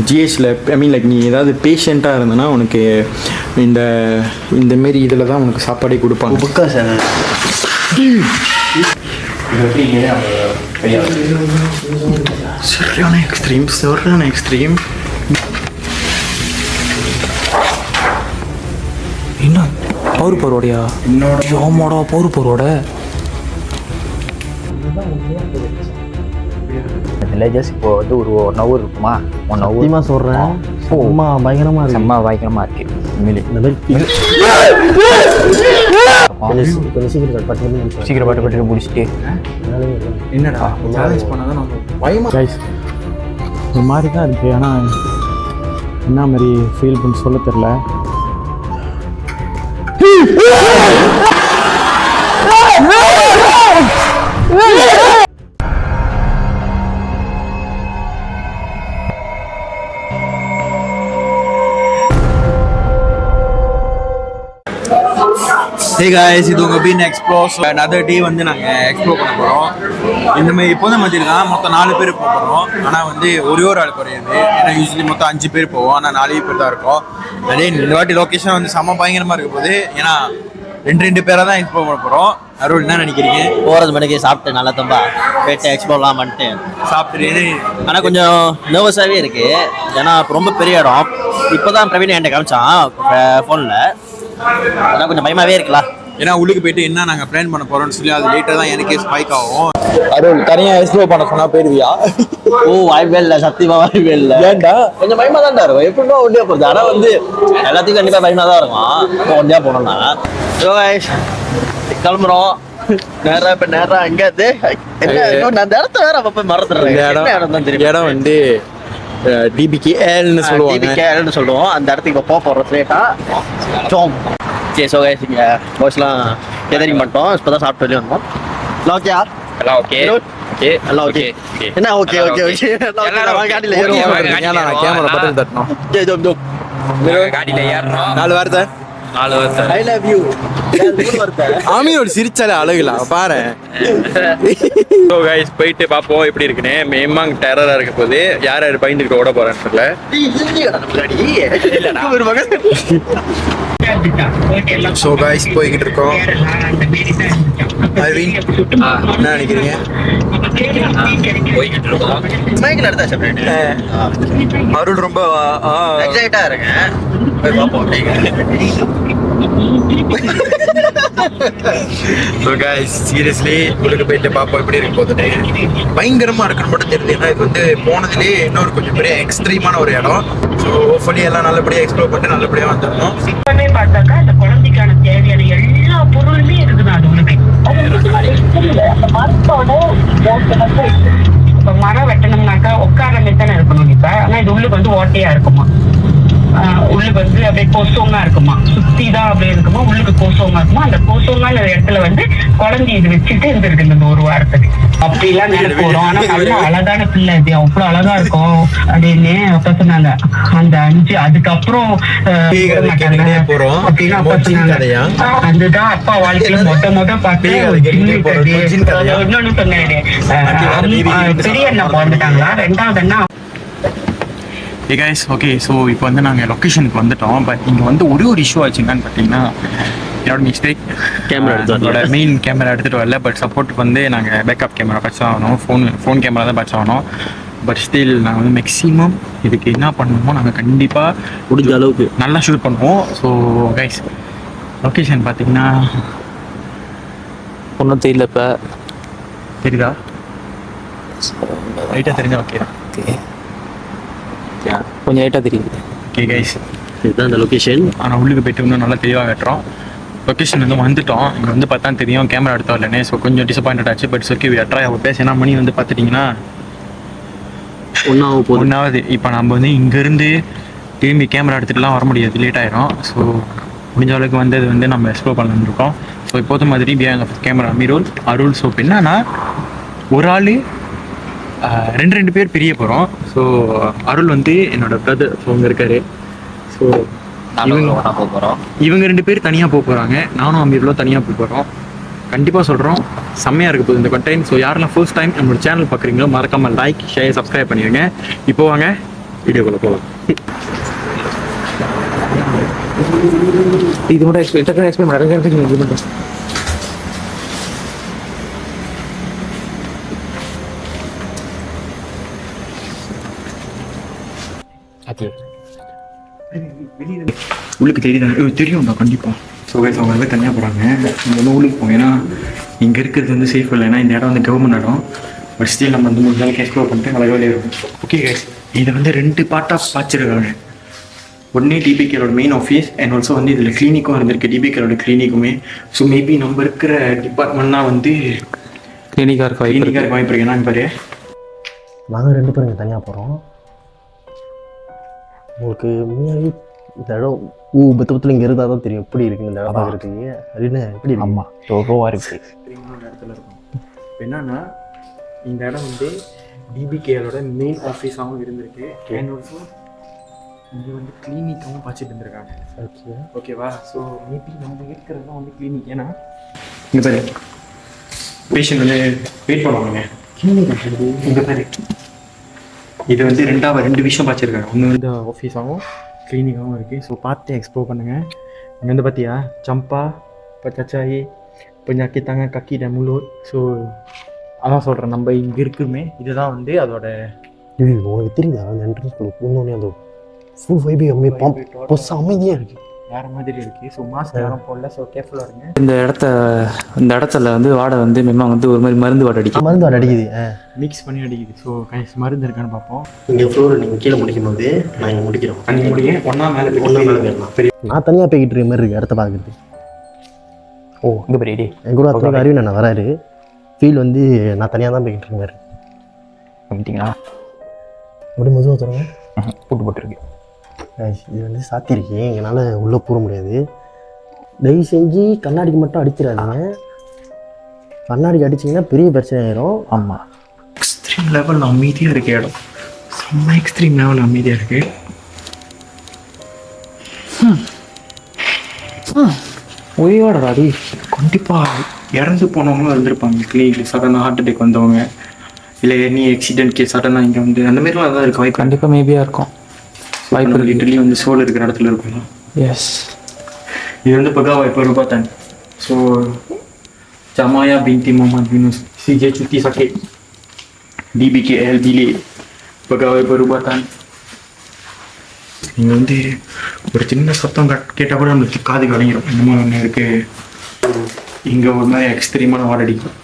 ஜிஹெச்சில் ஐ mean like நீ ஏதாவது பேஷண்ட்டாக இருந்தனா உனக்கு இந்தமாரி இதில் தான் உனக்கு சாப்பாடே கொடுப்பாங்க. புக்கா சார் சரியான எக்ஸ்ட்ரீம். என்ன பவுர் பரோடையா? ஆமாடா பவுர் பரோட. வில்லேஜஸ் இப்போ வந்து ஒரு 1 hour இருக்குமா? 1 hour சத்தியமாக சொல்கிறேன். செம்ம பயங்கரமாக இருக்கு. செம்ம பயங்கரமாக இருக்கு. இந்த மாதிரி கொஞ்சம் சீக்கிரம் பாட்டு முடிச்சுட்டு என்னடா சேலஞ்ச் பண்ணாதான் நம்ம பயமா ஒரு மாதிரி தான் இருக்குது. ஆனால் என்ன மாதிரி ஃபீல் பண்ணி சொல்ல தெரில. ஹே காய்ஸ், இது உங்கள் பீன் எக்ஸ்ப்ளோர். another day வந்து நாங்கள் எக்ஸ்ப்ளோர் பண்ண போகிறோம். இந்த மாதிரி இப்போதான் மத்தியிருக்கான் மொத்தம் 4 பேர் போகிறோம். ஆனால் வந்து ஒரே ஒரு ஆள் குறையாது. ஏன்னா யூஸ்வலி மொத்தம் 5 பேர் போவோம். ஆனால் 4 பேர் தான் இருக்கும். அதே இந்த வாட்டி லொக்கேஷன் வந்து செம்ம பயங்கரமாக இருக்க போகுது. ஏன்னா 2 பேராக தான் எக்ஸ்ப்ளோர் பண்ண போகிறோம். அருள் என்ன நினைக்கிறீங்க? போகிறது மணிக்கு சாப்பிட்டு நல்லா தம்பா போயிட்டு எக்ஸ்ப்ளோர்லாம் பண்ணிட்டு சாப்பிட்டு. ஆனால் கொஞ்சம் நர்வஸாகவே இருக்குது. ஏன்னா ரொம்ப பெரிய இடம். இப்போ தான் பிரவீன் என்கிட்ட காமிச்சான் ஃபோனில். ஆனால் கொஞ்சம் பயமாகவே இருக்கலாம். ஏன்னா உள்ளுக்கு போயிட்டு என்ன நாங்கள் பிளான் பண்ண போகிறோம்னு சொல்லி அது லேட்டாக தான் எனக்கே ஸ்பைக் ஆகும். அருள் தனியாக எக்ஸ்ப்ளோர் பண்ண சொன்னால் போயிடுவியா? வாய்ப்பே இல்லை, சத்தியமாக வாய்ப்பே இல்லை. ஏன்டா? கொஞ்சம் பயமாக தான்டா இருக்கும். எப்படின்னா ஒண்டியா போகுது. ஆனால் வந்து எல்லாத்தையும் கண்டிப்பாக பயமாக தான் இருக்கும். இப்போ ஒண்டியா போனோம்னா கிளம்புறோம். நேரம் எங்கேயாவது நான் அந்த இடத்த வேற அப்போ போய் மறந்துடுறேன். இடம் வந்து டிபிகேஎல்னு சொல்லுவோம். அந்த இடத்துக்கு இப்போ போகிறோம் ஸ்ட்ரெயிட்டா. சரி ஸோ கைஸ் இங்கே பாய்ஸ்லாம் எதிரி மாட்டோம். இப்போ தான் சாப்பிட்டு வெளியே வந்தோம். ஓகேயா? எல்லாம் ஓகே ஓகே எல்லாம் ஓகே. என்ன ஓகே ஓகே ஓகே காட்டியில் கேமரா பட்டன் தட்டணும். காடியில ஏறணும். 4 வார்த்தை. I love you. ஆமியோட சிரிச்சாலே அழகுலாம் பாரு. ஸோ கைஸ் போயிட்டு பார்ப்போம் எப்படி இருக்குன்னு. மேமாங் டெரராக இருக்க போது யார் யார் பயந்துக்கிட்டு ஓட போறான்னு தெரியல. ஸோ கைஸ் போய்கிட்டு இருக்கோம். அரவிந்த் என்ன நினைக்கிறீங்க? போய்கிட்டு இருக்கோம். மைக்கில் எடுத்தாச்சு அப்படின்னு அருள் ரொம்ப எக்ஸைட்டாக இருக்கேன். போய் பார்ப்போம். ஸோ கைஸ் சீரியஸ்லி உள்ளுக்கு போயிட்டு பார்ப்போம் எப்படி இருக்க போகுதுன்னு. பயங்கரமாக இருக்குன்னு மட்டும் தெரியுது. ஏன்னா இது வந்து போனதுலேயே இன்னொரு கொஞ்சம் பெரிய எக்ஸ்ட்ரீமான ஒரு இடம். ஸோ ஹோப்ஃபுல்லி எல்லாம் நல்லபடியாக எக்ஸ்ப்ளோர் பண்ணிட்டு நல்லபடியாக வந்துடணும். பார்த்தாக்கா அந்த குழந்தைக்கான தேவையான எல்லா பொருளுமே இருக்குது. அது உனக்கு இப்ப மரம் வெட்டணும்னாக்கா உட்கார தானே இருக்கணும். இப்ப ஆனா இது உள்ளுக்கு வந்து ஓட்டையா இருக்குமா, உள்ளுக்கு வந்து அப்படியே கொசோங்கா இருக்குமா, சுத்தி தான் அப்படியே இருக்குமா, உள்ளுக்கு கொசோங்கா இருக்குமா. அந்த கொசோங்கான இடத்துல வந்து குழந்தை இது வச்சுட்டு இருந்திருக்கு இந்த 1 வாரத்துக்கு. அப்படி எல்லாம் நினைப்போம். ஆனா நல்ல அழகான பிள்ளை, இது அவ்வளவு அழகா இருக்கும் அப்படின்னு அப்ப சொன்னாங்க. அந்த 5 அதுக்கப்புறம் அப்படின்னா அப்ப சொன்னாங்க. அதுதான் அப்பா வாழ்க்கையில மொட்டை பார்த்து இன்னொன்னு சொன்னேன். பெரிய அண்ணா பிறந்துட்டாங்களா, 2வது அண்ணா. Hey guys, ஓகே ஸோ இப்போ வந்து நாங்கள் லொக்கேஷனுக்கு வந்துட்டோம். பட் இங்கே வந்து ஒரு இஷ்யூ ஆச்சு. என்னன்னு பார்த்தீங்கன்னா என்னோட மிஸ்டேக், என்னோட மெயின் கேமரா எடுத்துகிட்டு வரல. பட் சப்போர்ட்டுக்கு வந்து நாங்கள் பேக்கப் கேமரா பட்ச ஆகணும். ஃபோன் கேமரா தான் பட்ச ஆகணும். பட் ஸ்டில் நாங்கள் வந்து மேக்ஸிமம் இதுக்கு என்ன பண்ணணுமோ நாங்கள் கண்டிப்பாக முடிஞ்ச அளவுக்கு நல்லா ஷூட் பண்ணுவோம். ஸோ கைஸ் லொக்கேஷன் பார்த்தீங்கன்னா ஒன்றும் தெரியல. இப்போ தெரியுதா? லைட்டாக தெரிஞ்சா ஓகே கொஞ்சம் லைட்டாக தெரியுது. ஓகே கைஸ் இதுதான் இந்த லொக்கேஷன். ஆனால் உள்ளுக்கு போய்ட்டு இன்னும் நல்லா தெளிவாக கட்டுறோம். லொக்கேஷன் வந்து வந்துட்டோம். இங்கே வந்து பார்த்தா தெரியும் கேமரா எடுத்து வரலனே. ஸோ கொஞ்சம் டிசப்பாயின்ட் ஆச்சு. பட் ஓகே ட்ரை ஆகும். பேசினா மணி வந்து பார்த்துட்டிங்கன்னா 1 இப்போ நம்ம வந்து இங்கேருந்து திரும்பி கேமரா எடுத்துகிட்டுலாம் வர முடியாது, லேட் ஆகிடும். ஸோ முடிஞ்ச அளவுக்கு வந்து அது வந்து நம்ம எக்ஸ்ப்ளோர் பண்ணலான்னு இருக்கோம். ஸோ இப்போது மாதிரி எங்கள் கேமரா அருள். ஸோ இப்போ என்னன்னா ஒரு ஆள் 2 பேர் பிரிய போகிறோம். ஸோ அருள் வந்து என்னோட பிரதர். ஸோ அங்கே இருக்காரு. ஸோ இவங்க 2 பேர் தனியாக போக போகிறாங்க. நானும் அமீர்லோ தனியாக போக போகிறோம். கண்டிப்பாக சொல்கிறோம் செம்மையாக இருக்க போகுது இந்த கண்டென்ட். ஸோ யாரெல்லாம் ஃபர்ஸ்ட் டைம் நம்மளோட சேனல் பார்க்குறீங்களோ மறக்காமல் லைக், ஷேர், சப்ஸ்கிரைப் பண்ணிடுங்க. இப்போ வாங்க வீடியோக்குள்ள போகலாம். இது மட்டும் எக்ஸ்பிளைன் பண்ணுறேன். ஓகே, உள்ளுக்கு தெரியும்டா கண்டிப்பாக. ஸோ கைஸ் அவங்க வந்து தனியாக போகிறாங்க. நம்ம வந்து உள்ளுக்கு போவோம். ஏன்னா இங்கே இருக்கிறது வந்து சேஃப் இல்லை. ஏன்னா இந்த இடம் வந்து கவர்மெண்ட் இடம். பட் ஸ்டில் நம்ம வந்து முடிஞ்ச அளவுக்கு எக்ஸ்ப்ளோர் பண்ணிட்டு நல்லா வெளியே இருக்கும். ஓகே கைஸ், இதை வந்து 2 பார்ட்டாக பாய்ச்சிருக்காங்க. ஒன்றே டிபிகேரோட மெயின் ஆஃபீஸ் அண்ட் ஆல்சோ வந்து இதில் கிளினிக்கும் இருந்திருக்கு, டிபிகேரோட கிளினிக்குமே. ஸோ மேபி நம்ம இருக்கிற டிபார்ட்மெண்ட்னா வந்து கிளினிக்காக இருக்க கிளினிக்காக வாய்ப்பு இருக்கு. என்னன்னு பாரு, நாங்கள் 2 பேரும் இங்கே தனியாக போகிறோம். உங்களுக்கு உண்மையாகவே இந்த இடம் பத்தத்தில் இங்கே இருந்தால் தான் தெரியும் எப்படி இருக்குது இந்த இடம் பார்க்குறதுக்கு. அப்படின்னு எப்படி இருக்கு? ஆமாம், ரோவாக இருக்குது. எக்ஸ்ட்ரீமான இடத்துல இருக்கும். என்னன்னா இந்த இடம் வந்து டிபிகேரோட மெயின் ஆஃபீஸாகவும் இருந்திருக்கு அண்ட் ஆல்சோ இங்கே வந்து கிளினிக்காகவும் பார்த்துட்டு இருந்திருக்காங்க. ஓகே, ஓகேவா? ஸோ மேபி நம்ம இருக்கிறது தான் வந்து கிளினிக். ஏன்னா இங்கே பாரு, பேஷண்ட் வந்து வெயிட் பண்ணுவாங்க. இங்கே பாரு, இது வந்து 2 விஷயம் பார்த்துருக்காங்க. ஒன்று வந்து ஆஃபீஸாகவும் கிளினிக்காகவும் இருக்குது. ஸோ பார்த்து எக்ஸ்ப்ளோர் பண்ணுங்கள். இங்கே வந்து பார்த்தியா சம்பா பச்சாயி penyakit tangan kaki dan mulut. So அதான் சொல்கிறேன், நம்ம இங்கே இருக்குமே இதுதான் வந்து அதோட. இது உனக்கு தெரியுதா அந்த என்ட்ரன்ஸ் போனோடனே அந்த ஃபுல் வைபே அமைதியாக இருக்குது, வேறு மாதிரி இருக்குது. ஸோ மாஸ்க் யாரும் போடல. ஸோ கேர்ஃபுல்லாக இருங்க. இந்த இடத்துல வந்து வாடை வந்து மெம்மா வந்து ஒரு மாதிரி மருந்து வாடை அடிக்கும். மருந்து வாடை அடிக்குது, மிக்ஸ் பண்ணி அடிக்குது. ஸோ மருந்து இருக்கான்னு பார்ப்போம். இங்கே ஃப்ளோர் நீங்கள் கீழே முடிக்கும் போது நான் இங்கே முடிக்கிறோம். தண்ணி முடிய ஒன்றா மேலே போயிடலாம். நான் தனியாக போய்கிட்டு இருக்க மாதிரி இருக்குது இடத்த பார்க்குறது. ஓ, இங்கே பெரிய எங்கள் கூட அத்தனை அறிவு நான் வராரு. ஃபீல் வந்து நான் தனியாக தான் போய்கிட்டு இருக்க மாதிரி. கமிட்டிங்களா அப்படி மெதுவாக தருங்க. போட்டுருக்கு. இது வந்து சாத்தியிருக்கு, எங்களால் உள்ளே போக முடியாது. தயவு செஞ்சு கண்ணாடிக்கு மட்டும் அடிச்சிடாதீங்க. கண்ணாடிக்கு அடிச்சிங்கன்னா பெரிய பிரச்சனை ஆயிரும். ஆமாம், எக்ஸ்ட்ரீம் லெவல் அமைதியாக இருக்கு இடம். செம்ம எக்ஸ்ட்ரீம் லெவல் அமைதியாக இருக்கு. ஒய்யோடா அடி. கண்டிப்பாக இறந்து போனவங்களும் இருந்திருப்பாங்க. கிளினிக் சடனாக ஹார்ட் அட்டாக் வந்தவங்க, இல்லை எனி ஆக்சிடென்ட் கேஸ் சடனாக இங்கே வந்து அந்த மாதிரிலாம் தான் இருக்கு வாய்ப்பு. கண்டிப்பாக மேபியாக இருக்கும் வாய்ப்பு. லிட்டர்லி வந்து சோல் இருக்கிற இடத்துல இருக்கும். எஸ், இது வந்து pegawai perubatan. So Jamaya binti Muhammad Yunus CJ cuti sakit DBKL bilik pegawai perubatan. இங்கே வந்து ஒரு சின்ன சத்தம் கேட்டால் கூட நம்மளுக்கு காது கலங்கிடும். இந்த மாதிரி ஒன்று இருக்குது. இங்கே ஒரு மாதிரி எக்ஸ்ட்ரீமான வாடை அடிக்கும்.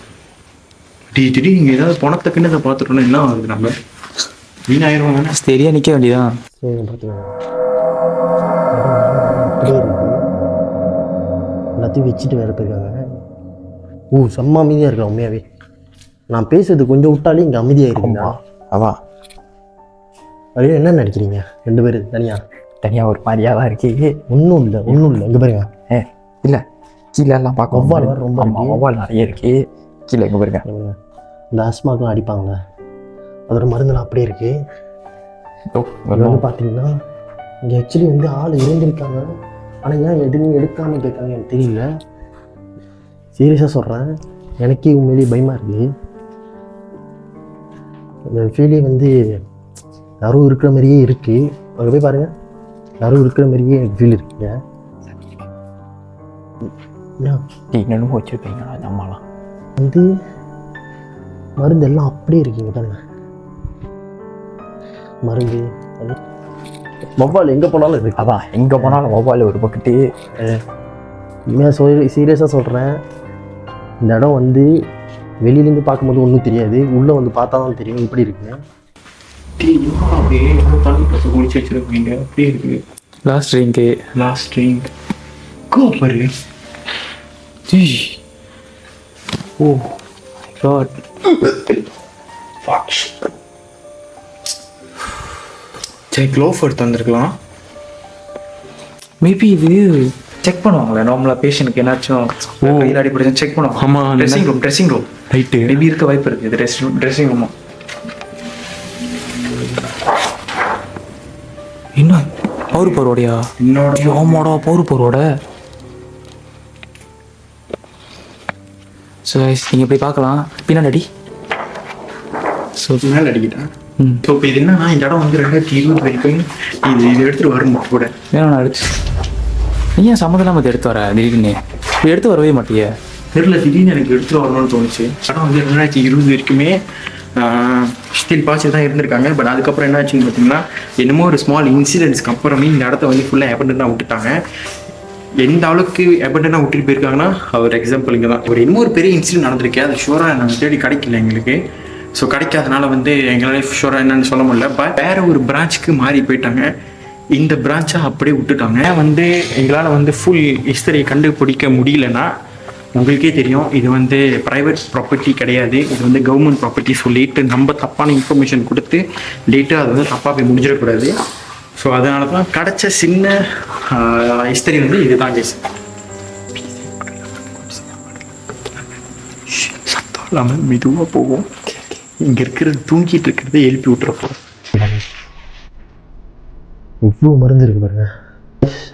திடீர்னு இங்கே ஏதாவது பணத்தை பின்னதை பார்த்துட்டோன்னா என்ன ஆகுது? நம்ம வீணாயிரம் தானே. சரியாக நிற்க வேண்டியதான். சரி, பார்த்துக்கோங்க. அப்படியே இருக்குது, எல்லாத்தையும் வச்சுட்டு வேறு போயிருக்காங்க. செம்ம அமைதியாக இருக்கா உண்மையாகவே. நான் பேசுறது கொஞ்சம் விட்டாலே இங்கே அமைதியாக இருக்குங்களா? அதான் அப்படியே என்ன நினைக்கிறீங்க 2 பேர் தனியாக ஒரு மாதிரியாக தான் இருக்கு. ஒன்றும் இல்லை இங்கே பாருங்க. இல்லை, கீழே எல்லாம் பார்க்க வௌவால் ரொம்ப ஆமாம், வௌவால் நிறைய இருக்கு. கீழே எங்கே பாருங்க. இந்த ஆஸ்மாக்கெலாம் அடிப்பாங்களே அதோட மருந்தெல்லாம் அப்படியே இருக்குது. இது வந்து பார்த்தீங்கன்னா இங்கே ஆக்சுவலி வந்து ஆள் இறந்துருக்காங்க. ஆனால் ஏன் எதுவும் எடுக்காமல் போயிருக்காங்க எனக்கு தெரியல. சீரியஸாக சொல்கிறேன், எனக்கே உண்மையிலேயே பயமாக இருக்குது. இந்த ஃபீலே வந்து யாரும் இருக்கிற மாதிரியே இருக்குது. அங்கே போய் பாருங்கள், யாரும் இருக்கிற மாதிரியே எனக்கு ஃபீல் இருக்குங்க. இன்னும் வச்சுருப்பீங்க நம்மளாம் வந்து மருந்து எல்லாம் அப்படியே இருக்குங்க பாருங்க. மருந்து வௌவால் எங்கே போனாலும் இருக்கு. அதான் எங்கே போனாலும் வௌவால் ஒரு பக்கத்து. சீரியஸாக சொல்கிறேன், இந்த இடம் வந்து வெளியிலேருந்து பார்க்கும்போது ஒன்றும் தெரியாது, உள்ளே வந்து பார்த்தா தான் தெரியும் இப்படி இருக்குங்க. அப்படியே தண்ணி பசு குளிச்சு வச்சுருக்கீங்க. அப்படியே இருக்குது. லாஸ்ட் ட்ரிங்க் கோப்பரு. Oh God. சரி, க்ளோஃபர் தந்துருக்கலாம். மேபி இது செக் பண்ணுவாங்களே நார்மலாக பேஷண்ட்டுக்கு என்னாச்சும் கையில் அடிப்படைச்சு செக் பண்ணுவாங்க. ஆமாம், ட்ரெஸ்ஸிங் ரூம் ரைட்டு. மேபி இருக்க வாய்ப்பு இருக்குது. இது ட்ரெஸ்ஸிங் ரூமா? என்ன பவர் பரோடையா? ஆமாடா, பவர் பரோட. ஸோ நீங்கள் போய் பார்க்கலாம். பின்னாடி மேலே அடிக்கிட்டேன். ஸோ இப்போ இது என்னன்னா இந்த இடம் வந்து 2020 வரைக்கும் இது எடுத்துகிட்டு வரணும் கூட. ஏன்னா நான் எடுத்து நீ ஏன் சம்மந்தம் அதை எடுத்து வர திடீர்னு இப்படி எடுத்து வரவே மாட்டியே? தெரியல, திடீர்னு எனக்கு எடுத்துகிட்டு வரணும்னு தோணுச்சு. இடம் வந்து 2020 வரைக்குமே ஸ்டில் பாசி தான் இருந்திருக்காங்க. பட் அதுக்கப்புறம் என்ன ஆச்சுன்னு பார்த்தீங்கன்னா என்னமோ ஒரு ஸ்மால் இன்சிடென்ட்ஸ்க்கு அப்புறமே இந்த இடத்த வந்து ஃபுல்லாக அபண்டனாக விட்டுட்டாங்க. எந்த அளவுக்கு அபண்டனாக விட்டுட்டு போயிருக்காங்கன்னா ஒரு எக்ஸாம்பிள் இங்கே தான் இன்னொரு பெரிய இன்சிடென்ட் நடந்திருக்கு. அது ஷூராக நாங்கள் தேடி கிடைக்கல எங்களுக்கு. ஸோ கிடைக்காதனால வந்து எங்களால் ஷூராக என்னன்னு சொல்ல முடியல. பட் வேறு ஒரு பிரான்ச்சுக்கு மாறி போயிட்டாங்க. இந்த பிரான்ச்சை அப்படியே விட்டுட்டாங்க. வந்து எங்களால் வந்து ஃபுல் ஹிஸ்டரியை கண்டுபிடிக்க முடியலன்னா உங்களுக்கே தெரியும் இது வந்து ப்ரைவேட் ப்ராப்பர்ட்டி கிடையாது, இது வந்து கவர்மெண்ட் ப்ராப்பர்ட்டி. சொல்லிட்டு நம்ம தப்பான இன்ஃபர்மேஷன் கொடுத்து லேட்டாக அது வந்து தப்பாக போய் முடிஞ்சிடக்கூடாது. ஸோ அதனால தான் கிடச்ச சின்ன ஹிஸ்டரி வந்து இதுதான் கேஸ். சத்தம் இல்லாமல் மெதுவாக போகும். இங்கே இருக்கிறது தூங்கிட்டு இருக்கிறத எழுப்பி விட்டுறப்போ இவ்வளோ மருந்து இருக்கு பாருங்க.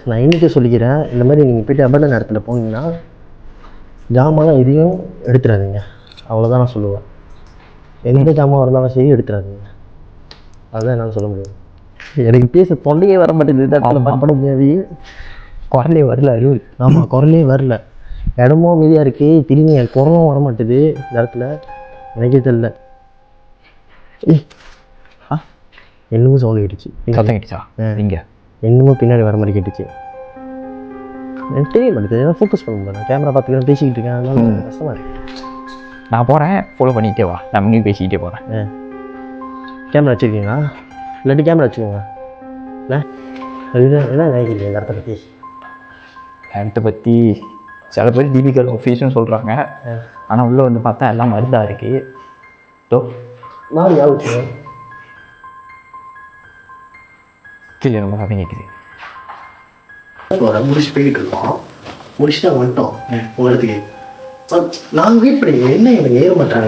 நான் இன்னைக்கு சொல்லிக்கிறேன், இந்த மாதிரி நீங்கள் போய்ட்டு அபண்டன் இடத்துல போனீங்கன்னா ஜாமான் எதையும் எடுத்துடாதீங்க. அவ்வளோதான் நான் சொல்லுவேன். எந்த ஜாமான் இருந்தாலும் சரி எடுத்துடாதீங்க. அதுதான் என்னால் சொல்ல முடியும். எனக்கு பேச தொண்டையே வர மாட்டேங்குது. அப்படி குரலே வரல அருள். ஆமாம், குரலே வரல. இடமும் அமைதியாக இருக்குது, திடீர்னு என் குரலும் வர மாட்டேது இந்த இடத்துல. எனக்கே தெரியல. என்னமோ சோக ஆயிடுச்சு. இங்கே என்னமோ பின்னாடி வர மாதிரி கேட்டுச்சு. எனக்கு தெரிய மாட்டேது. ஏன்னா ஃபோக்கஸ் பண்ண முடியல. கேமரா பார்த்துக்கிட்டு பேசிக்கிட்டு இருக்கேன், அதனால கஷ்டமாக இருக்குது. நான் போகிறேன், ஃபாலோ பண்ணிகிட்டே வா. நான் முன்னாடி பேசிக்கிட்டே போகிறேன். கேமரா வச்சுருக்கீங்களா? இல்லாட்டி கேமரா வச்சுக்கோங்க. அதுதான் என்ன நினைக்கிறீங்க இந்த இடத்த பற்றி? இடத்த பற்றி சில பேர் டிபிக்கல் ஆஃபீஸ்னு சொல்கிறாங்க. ஆனால் உள்ளே வந்து பார்த்தா எல்லாம் மருந்தாக இருக்குது. தோ நான் யாருக்கு கீழே ரொம்ப சத்தம் கேட்குது. முடிச்சு போயிட்டு இருக்கோம். முடிச்சுட்டு வந்துட்டோம் உங்கள் இடத்துக்கு. நாங்கள் வெயிட் பண்ணி என்ன எனக்கு ஏற மாட்டாங்க.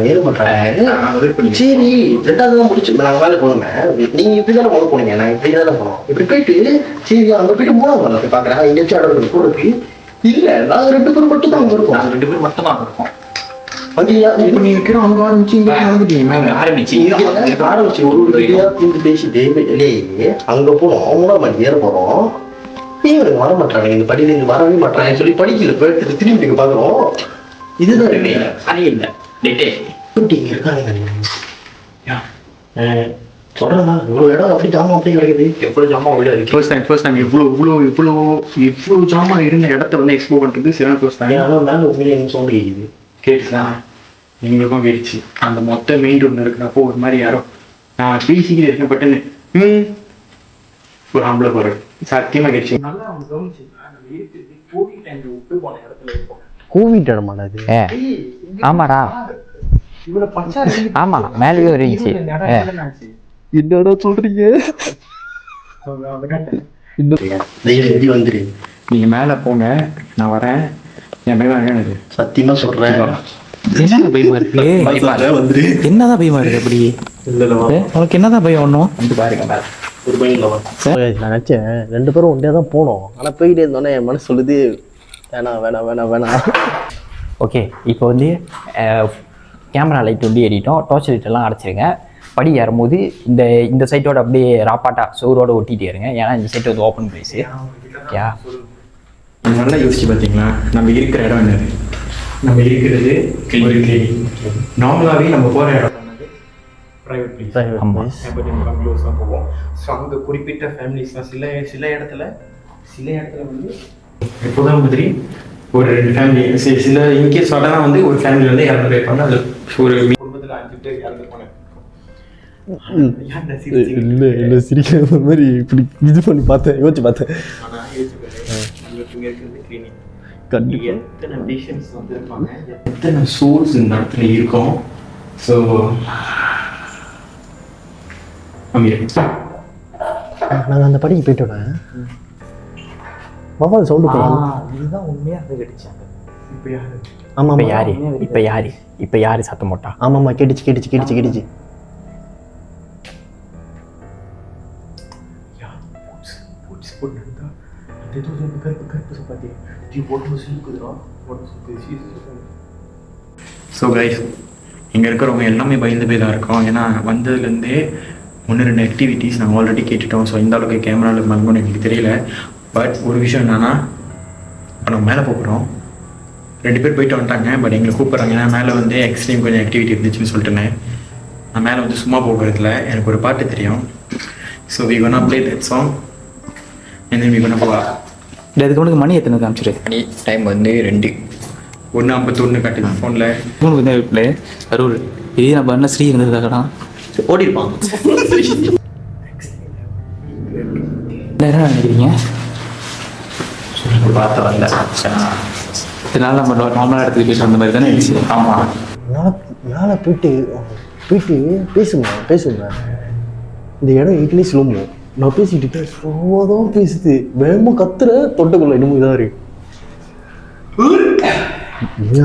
சரி, ரெண்டாவது தான் முடிச்சு நாங்கள் வேலை போனோங்க. நீங்கள் இப்படி தானே போன போனீங்க, நாங்கள் இப்படி தானே போனோம். இப்படி போயிட்டு சரி அங்கே போயிட்டு மூணாவது வரல போய் பார்க்குறேன். எங்கேயாச்சும் இடம் போகிறதுக்கு இல்லை, நாங்கள் 2 பேர் மட்டும் தான் அங்கே இருக்கோம். நாங்கள் 2 பேர் மட்டும் தான் இருக்கோம். அங்கே இப்போ நீங்கள் இருக்கிறோம் அங்கே ஆரம்பிச்சு இங்கே ஆரம்பிச்சு ஒரு தீர்ந்து பேசிட்டு இல்லையே அங்கே போனோம். 3ஆம் மணி ஏற போகிறோம். இவனுக்கு வர மாட்டாங்க, இந்த படியில வரவே மாட்டாங்கன்னு சொல்லி படிக்கல போயிட்டு திரும்பி நீங்கள் பார்க்குறோம். இதுதான் சொல்றதா இவ்வளோ இடம் அப்படி ஜாமான் அப்படி கிடைக்குது. எவ்வளோ ஜாமான் உள்ள இருக்கு. ஃபர்ஸ்ட் டைம் இவ்வளோ ஜாமான் இருந்த இடத்த வந்து எக்ஸ்ப்ளோர் பண்ணுறது சரியான ஃபர்ஸ்ட் டைம். ஆனால் மேலே உண்மையிலே எனக்கு சவுண்டு கேட்குது. கேட்டுச்சா? எங்களுக்கும் கேட்டுச்சு. அந்த மொத்த மெயின் ரோட்ல இருக்கிறப்போ ஒரு மாதிரி யாரோ நான் பேசிக்கிட்டு இருக்கேன் பட்டுன்னு ஒரு ஆம்பளை போகிறேன் சத்தியமாக கேட்டுச்சு. நல்லா அவங்க கவனிச்சு கோவிட் டைம் விட்டு போன இடத்துல இருக்கும். கோவிட் இடமாடா இது? ஆமாடா, ஆமாம், மேலேயே இருந்துச்சு. என்னடா சொல்றீங்க? வந்துரு, நீங்க மேல போங்க, நான் வரேன். என் பையன் எனக்கு சத்தியமா சொல்றேன். என்ன பயமா இருக்கு? வந்துரு. என்னதான் பயமா இருக்கு? அப்படி உனக்கு என்னதான் பயம்? ஒன்றும் வந்து பாருங்க ஒரு பையன். நான் நினச்சேன் 2 பேரும் ஒன்றே தான் போனோம். ஆனால் போயிட்டே இருந்தோன்னே என் மனசு சொல்லுது வேணாம். ஓகே, இப்போ வந்து கேமரா லைட் வந்து ஏறிட்டோம். டார்ச் லைட்டெல்லாம் அடைச்சிருங்க. படி ஏறும்போது இந்த சைட்டோட அப்படியே ராப்பாட்டா சோரோட ஒட்டிகிட்டே இருங்க. ஏன்னா இந்த சைட் வந்து ஓப்பன் பிளேஸு. யா, நல்லா யோசிச்சு பார்த்தீங்களா? நம்ம இருக்கிற இடம் என்னது? நம்ம இருக்கிறது ஒரு நார்மலாகவே நம்ம போகிற இடம் ப்ரைவேட் பிளேஸ். பங்களூர்ஸ் தான் போவோம். ஸோ அங்கே குறிப்பிட்ட ஃபேமிலிஸ் தான் சில இடத்துல வந்து எப்போதான் மாதிரி ஒரு 2 ஃபேமிலி சில இன்கேஸ் சடனாக வந்து ஒரு ஃபேமிலியில் வந்து இறந்து போயிருப்பாங்க. அது ஒரு குடும்பத்தில் 5 பேர் இறந்து போனேன். இல்லை சிரிக்கிற மாதிரி இப்படி இது பண்ணி யோசிச்சு பார்த்தேன். ஆனால் இங்கே இருக்கிறது கிளினிக். எத்தனை பேஷண்ட்ஸ் வந்து இருப்பாங்க, எத்தனை சோர்ஸ் இந்த இடத்துல இருக்கும். ஸோ நாங்கள் அந்த படிக்கு போயிட்டோட மொபைல் சவுண்டு போகலாம். இதுதான் உண்மையாக கிடைச்சாங்க. ஆமாம், இப்போ யாரு சத்தம் போட்டா? ஆமாம்மா, கேட்டுச்சு. ஸோ கைஸ், இங்கே இருக்கிறவங்க எல்லாமே பயந்து போய் தான் இருக்கோம். ஏன்னா வந்ததுலேருந்தே ஒன்று 2 ஆக்டிவிட்டீஸ் நாங்கள் ஆல்ரெடி கேட்டுட்டோம். ஸோ இந்த அளவுக்கு கேமராவில் மங்கன்னு எங்களுக்கு தெரியல. பட் ஒரு விஷயம் என்னென்னா, இப்போ நம்ம மேலே போகிறோம். 2 பேர் போயிட்டு வந்துட்டாங்க. பட் எங்களை கூப்பிட்றாங்க. ஏன்னா மேலே வந்து எக்ஸ்ட்ரீம் கொஞ்சம் ஆக்டிவிட்டி இருந்துச்சுன்னு சொல்லிட்டுனே. நான் மேலே வந்து சும்மா போகிறதுல எனக்கு ஒரு பாட்டு தெரியும். So we gonna play that song and then we gonna go up. இதுக்கு உனக்கு மணி எத்தனை காமிச்சிரு? மணி டைம் வந்து 1:51 காட்டுது ஃபோனில். உனக்கு வந்து பிள்ளை அருள் இதே நம்ம அண்ணன் ஸ்ரீ இருந்ததுக்காகடா ஓடி இருப்பான். என்ன நினைக்கிறீங்க? பார்த்து வந்தேன். இதனால நம்ம நார்மலாக இடத்துக்கு போயிட்டு வந்த மாதிரி தானே இருந்துச்சு. ஆமாம், மேலே போயிட்டு பேசுங்க. இந்த இடம் ஏற்கனவே ஸ்லோமோ. நான் பேசிட்டு இருக்கேன், ஸ்லோவாக தான் பேசுது. வேகமாக கத்துற தொண்டைக்குள்ள என்னமோ இதாக இருக்கு.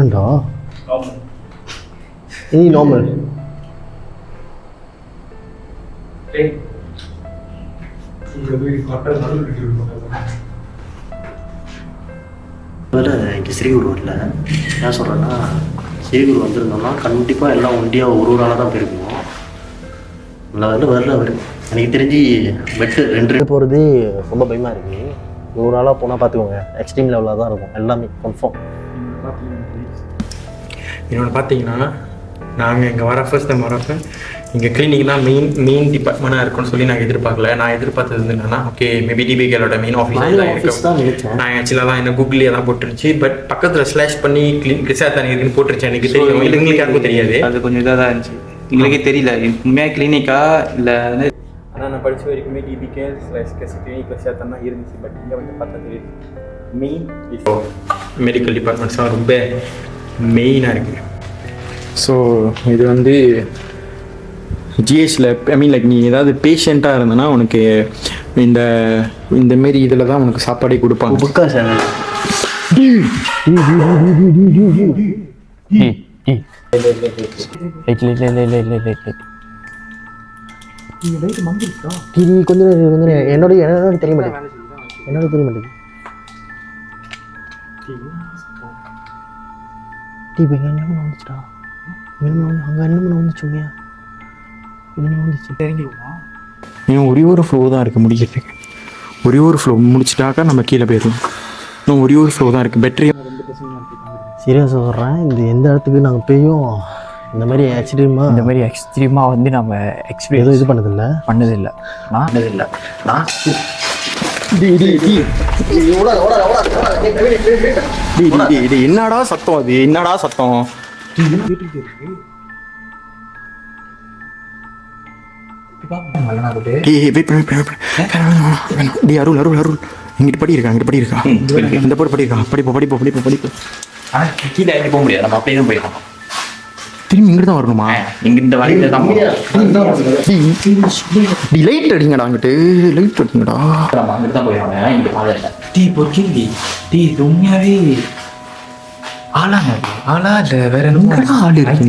ஏன்டா ஏய் நார்மல் இங்கே ஸ்ரீகுரு வரல. என்ன சொல்கிறேன்னா, ஸ்ரீகுரு வந்திருந்தோம்னா கண்டிப்பாக எல்லாம் ஒண்டியாக ஒரு ஆளாக தான் போயிருக்கோம். வரல அவர் எனக்கு தெரிஞ்சு பெட்டு 2 போகிறது ரொம்ப பயமாக இருக்குது. ஒரு ஆளாக போனால் பார்த்துக்கோங்க, எக்ஸ்ட்ரீம் லெவலில் தான் இருக்கும் எல்லாமே கன்ஃபார்ம். இன்னொன்று பார்த்தீங்கன்னா, நாங்கள் இங்கே ஃபர்ஸ்ட் டைம் வரப்போ இங்கே கிளினிக் தான் மெயின் டிபார்ட்மெண்ட்டாக இருக்கும்னு சொல்லி நாங்கள் எதிர்பார்க்கல. நான் எதிர்பார்த்தது வந்து என்னன்னா, ஓகே மேபி டிபிகேலோட மெயின் ஆஃபீஸ் தான் இருக்கும். நான் ஆக்சுவலாக தான் என்ன கூகுள்லேயே தான் போட்டுருச்சு. பட் பக்கத்தில் ஸ்லாஷ் பண்ணி ரிசார்ட் தான் இருக்குன்னு போட்டுருச்சு. எனக்கு தெரியும், இல்லை எங்களுக்கு யாருக்கும் தெரியாது. அது கொஞ்சம் இதாக தான் இருந்துச்சு, எங்களுக்கே தெரியல உண்மையாக கிளினிக்கா இல்லை. ஆனால் நான் படித்த வரைக்குமே டிபிகே கிளினிக் ரிசார்ட் தான் இருந்துச்சு. பட் இங்கே வந்து பார்த்தா தெரியுது மெயின் மெடிக்கல் டிபார்ட்மெண்ட்ஸ் தான் ரொம்ப மெயினாக இருக்குது. ஸோ இது வந்து ஜிஹெச்சில் லைக் நீ ஏதாவது பேஷண்ட்டாக இருந்தனா உனக்கு இந்த மாரி இதில் தான் உனக்கு சாப்பாடே கொடுப்பாங்க. புக்கா சார் கொஞ்சம் என்னோட தெரிய மாட்டேங்குது. இன்னும் ஒரே ஒரு ஃப்ளோ தான் இருக்குது முடிக்கிறதுக்கு. ஒரே ஒரு ஃப்ளோ முடிச்சிட்டாக்கா நம்ம கீழே போயிடலாம். இன்னும் ஒரே ஒரு ஃப்ளோ தான் இருக்குது. பேட்டரி சீரியஸாக சொல்கிறேன். இந்த எந்த இடத்துக்கு நாங்கள் போயும் இந்த மாதிரி எக்ஸ்ட்ரீமாக வந்து நம்ம எக்ஸ்பீரியன்ஸ் எதுவும் இது பண்ணதில்லை. நான் என்னடா சத்தம்? அது என்னடா சத்தம்? அருள் இங்கிட்டு படி இருக்கா இந்த போட்டு படிப்போம். கீழே இறங்கி போக முடியாது, நம்ம அப்படியே தான் போயிடலாம். திரும்பி இங்கிட்டு தான் வரணுமா? இங்க இந்த வழியில தான் லைட் அடிங்கடா, அங்கிட்டு லைட் அடிங்கடா. நம்ம அங்கிட்டு தான் போயிடலாம். இங்க பாதை இல்லை. உண்மையாவே ஆளாங்க ஆளா இல்லை வேற என்ன ஆள் இருக்கு?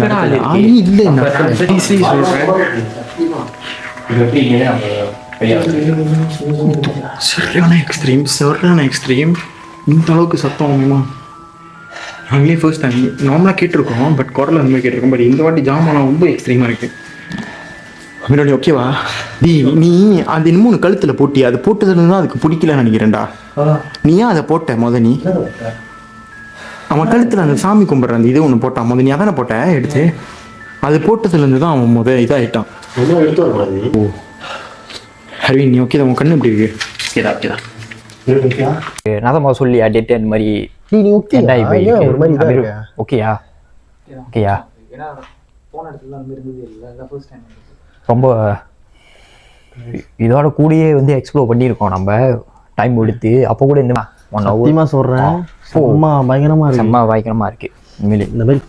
சரியான எக்ஸ்ட்ரீம். இந்த அளவுக்கு சத்தம் வேணுமா? நாங்களே ஃபர்ஸ்ட் டைம் நார்மலாக கேட்டிருக்கோம். பட் குரல் அந்த மாதிரி கேட்டிருக்கோம். பட் இந்த வாட்டி ஜாமான் ரொம்ப எக்ஸ்ட்ரீமாக இருக்குது. முன்னாடி ஓகேவா? நீ அது இன்னமும் உனக்கு கழுத்தில் போட்டி. அது போட்டதுல தான் அதுக்கு பிடிக்கலன்னு நினைக்கிறேன்டா. நீ ஏன் அதை போட்ட? நீ அவன் கழுத்தில் அந்த சாமி கும்பிட்ற அந்த இது ஒன்று போட்டான். நீ அதானே போட்ட எடுத்து. அது போட்டதுலேருந்து தான் அவன் இதாகிட்டான். ஓ அரவிந்த், நீ ஓகே தான்? உன் கண்ணு எப்படி இருக்கு? நதமா சொல்லி அடிட்டு அந்த மாதிரி ஓகேயா? ரொம்ப இதோட கூடயே வந்து எக்ஸ்ப்ளோர் பண்ணியிருக்கோம் நம்ம டைம் எடுத்து. அப்போ கூட இந்த 1 hour சொல்கிறேன். பயங்கரமாக இருக்கு உண்மையிலே. இந்த மாதிரி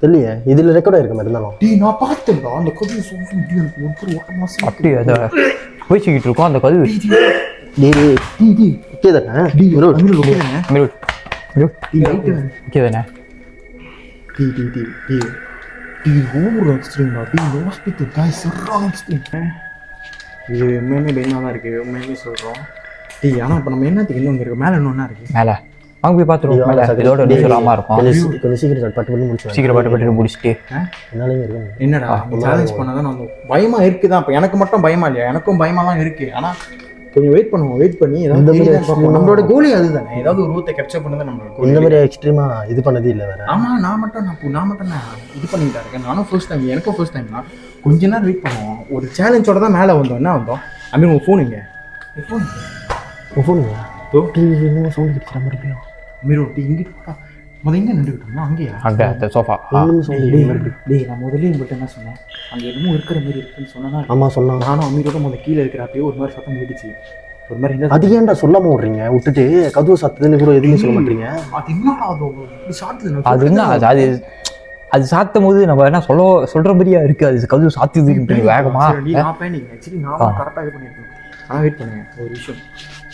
தெரியலையே, இதில் ரெக்கார்ட் ஆயிருக்க மாதிரி இருந்தாலும் நான் பார்த்தேன்டா அந்த கதவு அப்படி அதை பேசிக்கிட்டு இருக்கோம். அந்த கதவு ஓகே தானே? ஓகே தானே? இது உண்மையுமே பயமாக தான் இருக்குது, உண்மையுமே சொல்கிறோம். ஆனால் இப்போ நம்ம என்னத்துக்கு இன்னும் இருக்குது, மேலே இன்னொன்னா இருக்குது. மேலே வாங்க போய் பார்த்துருவோம். மேலே இதோட சொல்லாமல் இருக்கும். கொஞ்சம் சீக்கிரம் பட்டு பண்ணி முடிச்சு சீக்கிரம் பட்டு முடிச்சுட்டு என்னாலையும் இருக்கு. என்னடா சேலஞ்ச் பண்ணால் தான் நம்ம பயமாக இருக்குது தான். இப்போ எனக்கு மட்டும் பயமா இல்லையா? எனக்கும் பயமாக தான் இருக்குது. ஆனால் கொஞ்சம் வெயிட் பண்ணுவோம். வெயிட் பண்ணி நம்மளோட கோலி அதுதானே, ஏதாவது ஒரு ரூத்தை கேப்சர் பண்ணதான் நம்மளோட. இந்த மாதிரி எக்ஸ்ட்ரீமா இது பண்ணதே இல்லை வேற. ஆமாம், நான் மட்டும் இது பண்ணிக்கிட்டா இருக்கேன். நானும் ஃபர்ஸ்ட் டைம், எனக்கும் ஃபர்ஸ்ட் டைம் தான். கொஞ்ச நேரம் வெயிட் பண்ணுவோம். ஒரு சேலஞ்சோட தான் மேலே வந்தோம். என்ன வந்தோம்? ஐ மீன் உங்கள் ஃபோன் இங்கே, உன் ஃபோனுங்க இன்னும் சவுண்ட் கிட்ட மறுபடியும் மீரோ இங்கிட்ட முதல் எங்கே நின்றுக்கிட்டோம்னா அங்கேயா? அங்கே அந்த சோஃபா. டேய் நான் முதல்ல உங்கள்கிட்ட என்ன சொன்னேன், அங்கே என்னமோ இருக்கிற மாதிரி இருக்குன்னு சொன்னா. ஆமாம் சொன்னான். நானும் அமீரோட முதல் கீழே இருக்கிறப்பயே ஒரு மாதிரி சத்தம் கேட்டுச்சு. ஒரு மாதிரி என்ன அது ஏன்டா சொல்லாம விட்றீங்க? விட்டுட்டு கதவு சாத்துதுன்னு கூட எதுவுமே சொல்ல மாட்டீங்க. அது என்ன அது சாத்துது? அது என்ன அது சாத்தும் போது நம்ம என்ன சொல்ற மாதிரியா இருக்கு. அது கதவு சாத்துது வேகமா. நான் பேனிங் ஆக்சுவலி நான் கரெக்டாக இது பண்ணியிருக்கேன். ஆனால் வெயிட் பண்ணுங்க ஒரு விஷயம்.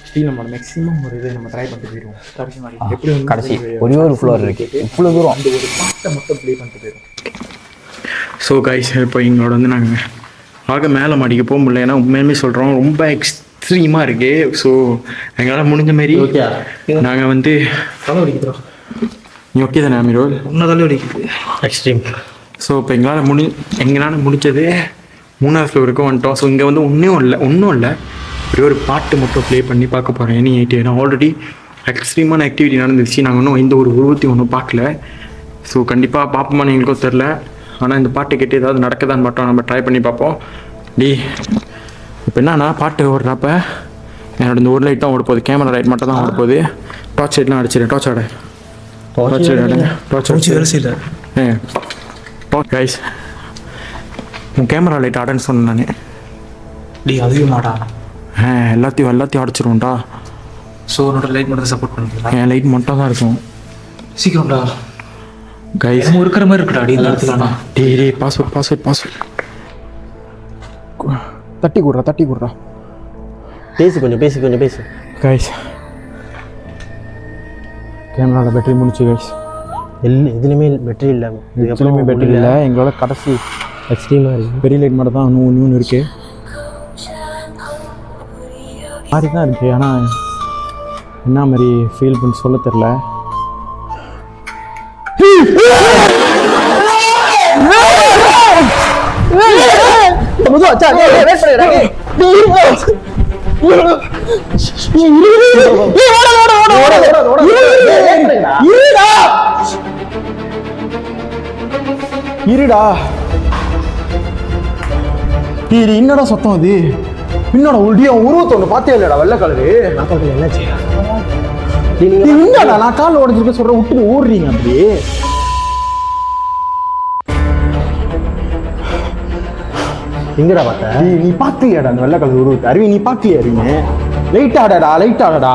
ஸ்டீல் நம்ம மேக்ஸிமம் ஒரு இது நம்ம ட்ரை பண்ணிட்டு போயிடுவோம். எப்படி கடைசி ஒரே ஒரு ஃப்ளோர் இருக்கு, இவ்வளோ தூரம் அந்த ஒரு பாட்டை மட்டும் ப்ளே பண்ணிட்டு போயிடும். ஸோ கைஸ் இப்போ எங்களோட வந்து நாங்கள் ஆக மேலே மாடிக்க போக முடியல. ஏன்னா உண்மையுமே சொல்கிறோம் ரொம்ப எக்ஸ்ட்ரீமாக இருக்குது. ஸோ எங்களால் முடிஞ்ச மாரி நாங்கள் வந்து தலை வலிக்குதுறோம். நீ ஓகே தானே அமீரோல்? ஒன்றா தலை வலிக்குது எக்ஸ்ட்ரீம். ஸோ இப்போ எங்களால் முடிஞ்சது 3வது ஃப்ளோருக்கு வந்துட்டோம். ஸோ இங்கே வந்து ஒன்றும் இல்லை ஒரே ஒரு பாட்டு மட்டும் ப்ளே பண்ணி பார்க்க போகிறேன். எனி ஐடி ஏன்னா ஆல்ரெடி எக்ஸ்ட்ரீமான ஆக்டிவிட்டி நடந்துருச்சு. நாங்கள் இன்னும் எந்த ஒரு உருவத்தையும் ஒன்றும் பார்க்கல. ஸோ கண்டிப்பாக பார்ப்போமான்னு எங்களுக்கும் தெரில. ஆனால் இந்த பாட்டு கேட்டு ஏதாவது நடக்குதான்னு மட்டும் நம்ம ட்ரை பண்ணி பார்ப்போம். இப்போ என்னன்னா பாட்டு ஓடுறப்ப என்னோட இந்த ஒரு லைட் தான் ஓட போகுது, கேமரா லைட் மட்டும் தான் ஓட போகுது. டார்ச் லைட்லாம் அடிச்சிடு. டார்ச் வேலை செய்யல. கைஸ் உன் கேமரா லைட் ஆடன்னு சொன்னேன் நான். அதுவே மாட்டா. எல்லாத்தையும் அடிச்சிருவோம்டா. ஸோ உன்னோட லைட் மட்டும் சப்போர்ட் பண்ணுறீங்களா? என் லைட் மட்டும் தான் இருக்கும். சீக்கிரம்டா கைஸ் இருக்கிற மாதிரி இருக்குடா. அடி இந்த இடத்துலண்ணா. டே பாஸ்வேர்ட் தட்டி கொடுறா. கொஞ்சம் பேசு. கைஸ் கேமராவில் பேட்டரி முடிச்சு கைஸ். இதுலையுமே பேட்டரி இல்லை. இதுலேயுமே பேட்டரி இல்லை. எங்களோட கடைசி எக்ஸ்ட்ரீமாக இருக்குது. பெரிய லைட் மட்டும் தான் இன்னும் இருக்குது. மாதிரி தான் இருக்குது. ஆனால் என்ன மாதிரி ஃபீல் பண்ணி சொல்ல தெரில. இருடா என்னடா சத்தம் அது? என்னடா உருவத்தை ஒன்று பார்த்தே இல்லடா, வெள்ளை கலரு. என்னாச்சு? என்னடா நான் கால் உடஞ்சிருக்க சொல்றேன், விட்டு ஓடுறீங்க அப்படியே. எங்கடா பார்த்த? நீ பார்க்கலையாடா அந்த வெள்ளை கலர் உருவத்தை? அருவி நீ பார்க்கலையா? அருவிங்க லைட் ஆடடா.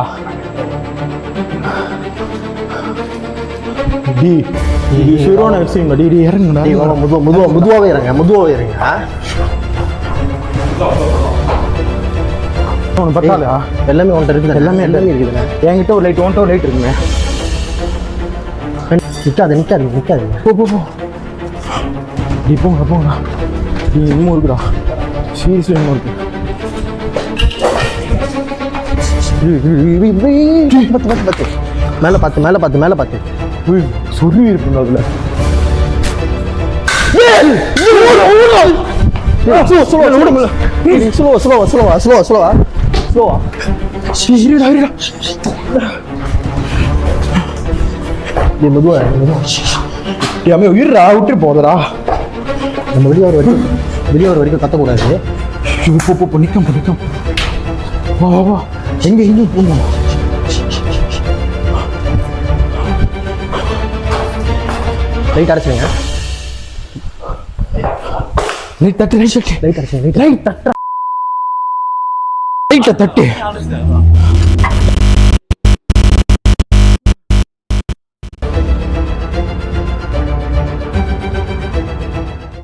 ஷிரோன வச்சுங்க. டி இறங்குடா. முதுவாவே இறங்க. உனக்கு பத்தாலா? எல்லாமே ஒன்றை இருக்குது. எல்லாமே இருக்குதுங்க. என்கிட்ட ஒரு லைட் ஒன்ட்ட ஒரு லைட் இருக்குங்க. நிற்காது. போ. டி போங்க. இன்னும் இருக்குடா. சீரியஸ்லி இன்னும் இருக்கு. பத்து. மேலே பார்த்து. சொருவி இருக்குங்க அதுல. ஸ்லோவா. மெதுவா. உயிரா விட்டு போதடா. நம்ம வெளியே வர வரைக்கும் கத்தக்கூடாது. இப்போ நிற்கும். வா எங்கே போகணும்? லைட் அடைச்சிங்க. லைட் தட்டு. லைட் அடைச்சிங்க. லைட் தட்டு.